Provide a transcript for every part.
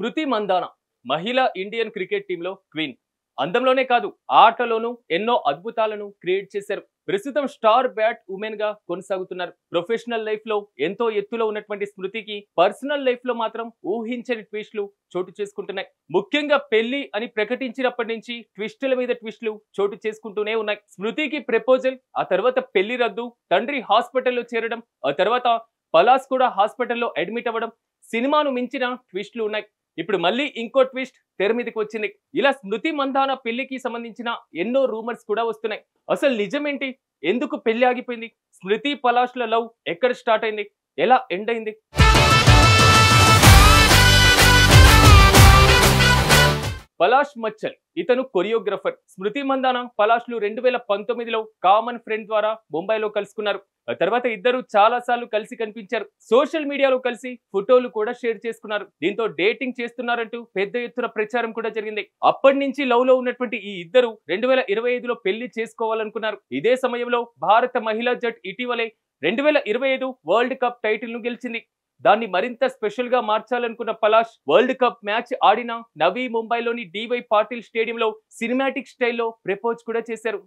స్మృతి మందాన మహిళా Indian cricket టీంలో queen. అందంలోనే కాదు ఆటలోనూ ఎన్నో అద్భుతాలను క్రియేట్ చేశారు. ప్రస్తుతం స్టార్ బ్యాట్ ఉమెన్ గా కొనసాగుతున్నారు. ప్రొఫెషనల్ లైఫ్ లో ఎంతో ఎత్తులో ఉన్నటువంటి స్మృతికి పర్సనల్ లైఫ్ లో మాత్రం ఊహించని ట్విస్టులు చోటు చేసుకుంటున్నాయి. ముఖ్యంగా పెళ్లి అని ప్రకటించినప్పటి నుంచి ట్విస్టుల మీద ట్విస్టులు చోటు చేసుకుంటూనే ఉన్నాయి. స్మృతికి ప్రపోజల్, ఆ తర్వాత పెళ్లి రద్దు, తండ్రి హాస్పిటల్లో చేరడం, ఆ తర్వాత పలాస్ కూడా హాస్పిటల్లో అడ్మిట్ అవ్వడం, సినిమాను మించిన ట్విస్టులు ఉన్నాయి. ఇప్పుడు మళ్ళీ ఇంకో ట్విస్ట్ తెర మీదకి వచ్చింది. ఇలా స్మృతి మందాన పెళ్లికి సంబంధించిన ఎన్నో రూమర్స్ కూడా వస్తున్నాయి. అసలు నిజమేంటి? ఎందుకు పెళ్లి ఆగిపోయింది? స్మృతి పలాష్ల లవ్ ఎక్కడ స్టార్ట్ అయింది? ఎలా ఎండ్ అయింది? పలాష్ మచ్చల్ ఇతను కొరియోగ్రఫర్. స్మృతి మందాన పలాష్లు 2019లో కామన్ ఫ్రెండ్ ద్వారా ముంబైలో కలుసుకున్నారు. ఆ తర్వాత ఇద్దరు చాలా సార్లు కలిసి కనిపించారు. సోషల్ మీడియాలో కలిసి ఫోటోలు కూడా షేర్ చేసుకున్నారు. దీంతో డేటింగ్ చేస్తున్నారంటూ పెద్ద ఎత్తున ప్రచారం కూడా జరిగింది. అప్పటి నుంచి లవ్ లో ఉన్నటువంటి ఈ ఇద్దరు 2025లో పెళ్లి చేసుకోవాలనుకున్నారు. ఇదే సమయంలో భారత మహిళా జట్టు ఇటీవలే 2025 వరల్డ్ కప్ టైటిల్ ను గెలిచింది. దాన్ని మరింత స్పెషల్ గా మార్చాలనుకున్న పలాష్ వరల్డ్ కప్ మ్యాచ్ ఆడిన నవీ ముంబైలోని డివై పాటిల్ స్టేడియంలో సినిమాటిక్ స్టైల్లో ప్రపోజ్ కూడా చేశారు.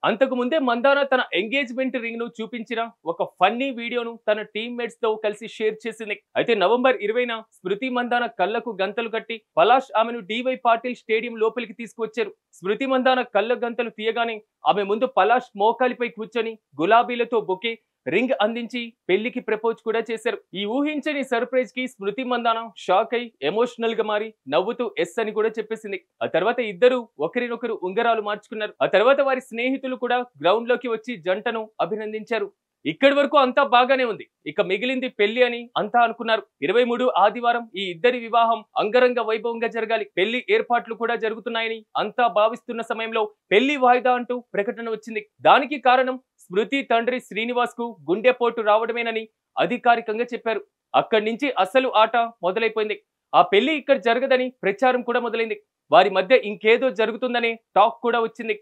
అంతకు ముందే మందాన తన ఎంగేజ్మెంట్ రింగ్ ను చూపించిన ఒక ఫన్నీ వీడియోను తన టీమ్మేట్స్ తో కలిసి షేర్ చేసింది. అయితే నవంబర్ 20న స్మృతి మందాన కళ్లకు గంతలు కట్టి పలాష్ ఆమెను డివై పాటిల్ స్టేడియం లోపలికి తీసుకువచ్చారు. స్మృతి మందాన కళ్ళ గంతలు తీయగానే ఆమె ముందు పలాష్ మోకాలిపై కూర్చొని గులాబీలతో బొకే, రింగ్ అందించి పెళ్లికి ప్రపోజ్ కూడా చేశారు. ఈ ఊహించని సర్ప్రైజ్ కి స్మృతి మందాన షాక్ అయి ఎమోషనల్ గా మారి నవ్వుతూ ఎస్ అని కూడా చెప్పేసింది. ఆ తర్వాత ఇద్దరు ఒకరినొకరు ఉంగరాలు మార్చుకున్నారు. ఆ తర్వాత వారి స్నేహితులు కూడా గ్రౌండ్ లోకి వచ్చి జంటను అభినందించారు. ఇక్కడి వరకు అంతా బాగానే ఉంది. ఇక మిగిలింది పెళ్లి అని అంతా అనుకున్నారు. 23 ఆదివారం ఈ ఇద్దరి వివాహం అంగరంగ వైభవంగా జరగాలి. పెళ్లి ఏర్పాట్లు కూడా జరుగుతున్నాయని అంతా భావిస్తున్న సమయంలో పెళ్లి వాయిదా అంటూ ప్రకటన వచ్చింది. దానికి కారణం స్మృతి తండ్రి శ్రీనివాస్ కు గుండెపోటు రావడమేనని అధికారికంగా చెప్పారు. అక్కడి నుంచి అసలు ఆట మొదలైపోయింది. ఆ పెళ్లి ఇక్కడ జరగదని ప్రచారం కూడా మొదలైంది. వారి మధ్య ఇంకేదో జరుగుతుందనే టాక్ కూడా వచ్చింది.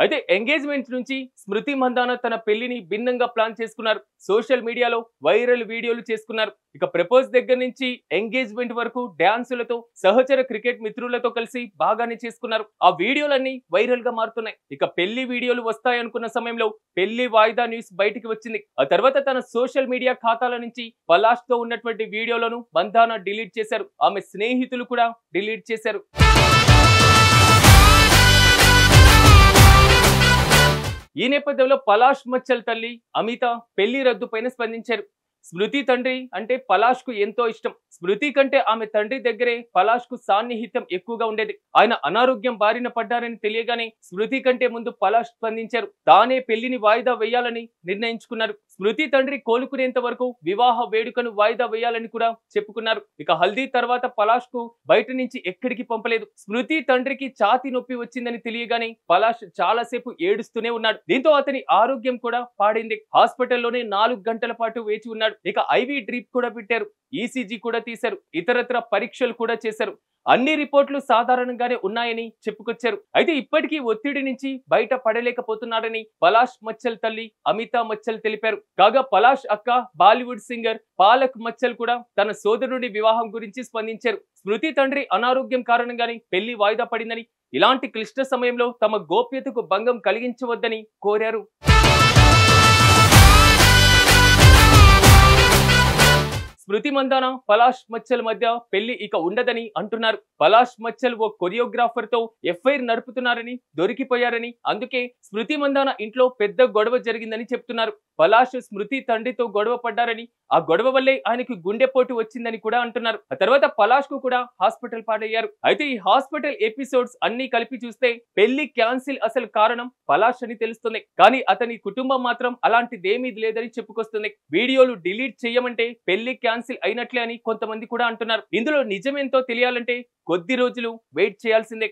అయితే ఎంగేజ్మెంట్ నుంచి స్మృతి మందాన తన పెళ్లిని భిన్నంగా ప్లాన్ చేసుకున్నారు. సోషల్ మీడియాలో వైరల్ వీడియోలు చేసుకున్నారు. ఇక ప్రపోజ్ దగ్గర నుంచి ఎంగేజ్మెంట్ వరకు డాన్సులతో సహచర క్రికెట్ మిత్రులతో కలిసి బాగానే చేసుకున్నారు. ఆ వీడియోలన్నీ వైరల్ గా మారుతున్నాయి. ఇక పెళ్లి వీడియోలు వస్తాయనుకున్న సమయంలో పెళ్లి వాయిదా న్యూస్ బయటికి వచ్చింది. ఆ తర్వాత తన సోషల్ మీడియా ఖాతాల నుంచి పలాష్ తో ఉన్నటువంటి వీడియోలను మందాన డిలీట్ చేశారు. ఆమె స్నేహితులు కూడా డిలీట్ చేశారు. ఈ నేపథ్యంలో పలాష్ మచ్చల్ తల్లి అమిత పెళ్లి రద్దు పైన స్పందించారు. స్మృతి తండ్రి అంటే పలాష్ కు ఎంతో ఇష్టం. స్మృతి కంటే ఆమె తండ్రి దగ్గరే పలాష్ కు సాన్నిహిత్యం ఎక్కువగా ఉండేది. ఆయన అనారోగ్యం బారిన పడ్డారని తెలియగానే స్మృతి కంటే ముందు పలాష్ స్పందించారు. తానే పెళ్లిని వాయిదా వేయాలని నిర్ణయించుకున్నారు. స్మృతి తండ్రి కోలుకునేంత వరకు వివాహ వేడుకను వాయిదా వేయాలని కూడా చెప్పుకున్నారు. ఇక హల్దీ తర్వాత పలాష్ కు బయట నుంచి ఎక్కడికి పంపలేదు. స్మృతి తండ్రికి ఛాతీ నొప్పి వచ్చిందని తెలియగానే పలాష్ చాలాసేపు ఏడుస్తూనే ఉన్నాడు. దీంతో అతని ఆరోగ్యం కూడా పాడైంది. హాస్పిటల్లోనే 4 గంటల పాటు వేచి ఉన్నాడు. ఇక ఐవీ డ్రిప్ కూడా పెట్టారు. ఈసీజీ కూడా తీశారు. ఇతరత్ర పరీక్షలు కూడా చేశారు. అన్ని రిపోర్ట్లు సాధారణంగానే ఉన్నాయని చెప్పుకొచ్చారు. అయితే ఇప్పటికీ ఒత్తిడి నుంచి బయట పడలేకపోతున్నారని పలాష్ మచ్చల్ తల్లి అమితా మచ్చల్ తెలిపారు. కాగా పలాష్ అక్క బాలీవుడ్ సింగర్ పాలక్ మచ్చల్ కూడా తన సోదరుడి వివాహం గురించి స్పందించారు. స్మృతి తండ్రి అనారోగ్యం కారణంగానే పెళ్లి వాయిదా పడిందని, ఇలాంటి క్లిష్ట సమయంలో తమ గోప్యతకు భంగం కలిగించవద్దని కోరారు. స్మృతి మందాన పలాష్ మచ్చల్ మధ్య పెళ్లి ఇక ఉండదని అంటున్నారు. పలాష్ మచ్చల్ ఓ కొరియోగ్రాఫర్ తో ఎఫ్ఐఆర్ నడుపుతున్నారని, దొరికిపోయారని, అందుకే స్మృతి మందాన ఇంట్లో పెద్ద గొడవ జరిగిందని చెప్తున్నారు. పలాష్ స్మృతి తండ్రితో గొడవ పడ్డారని, ఆ గొడవ వల్లే ఆయనకు గుండెపోటు వచ్చిందని కూడా అంటున్నారు. ఆ తర్వాత పలాష్ కు కూడా హాస్పిటల్ పాడయ్యారు. అయితే ఈ హాస్పిటల్ ఎపిసోడ్స్ అన్ని కలిపి చూస్తే పెళ్లి క్యాన్సిల్ అసలు కారణం పలాష్ అని తెలుస్తుంది. కానీ అతని కుటుంబం మాత్రం అలాంటిదేమీ లేదని చెప్పుకొస్తుంది. వీడియోలు డిలీట్ చేయమంటే పెళ్లి క్యాన్సిల్ అయినట్లే అని కొంతమంది కూడా అంటున్నారు. ఇందులో నిజమేంతో తెలియాలంటే కొద్ది రోజులు వెయిట్ చేయాల్సిందే.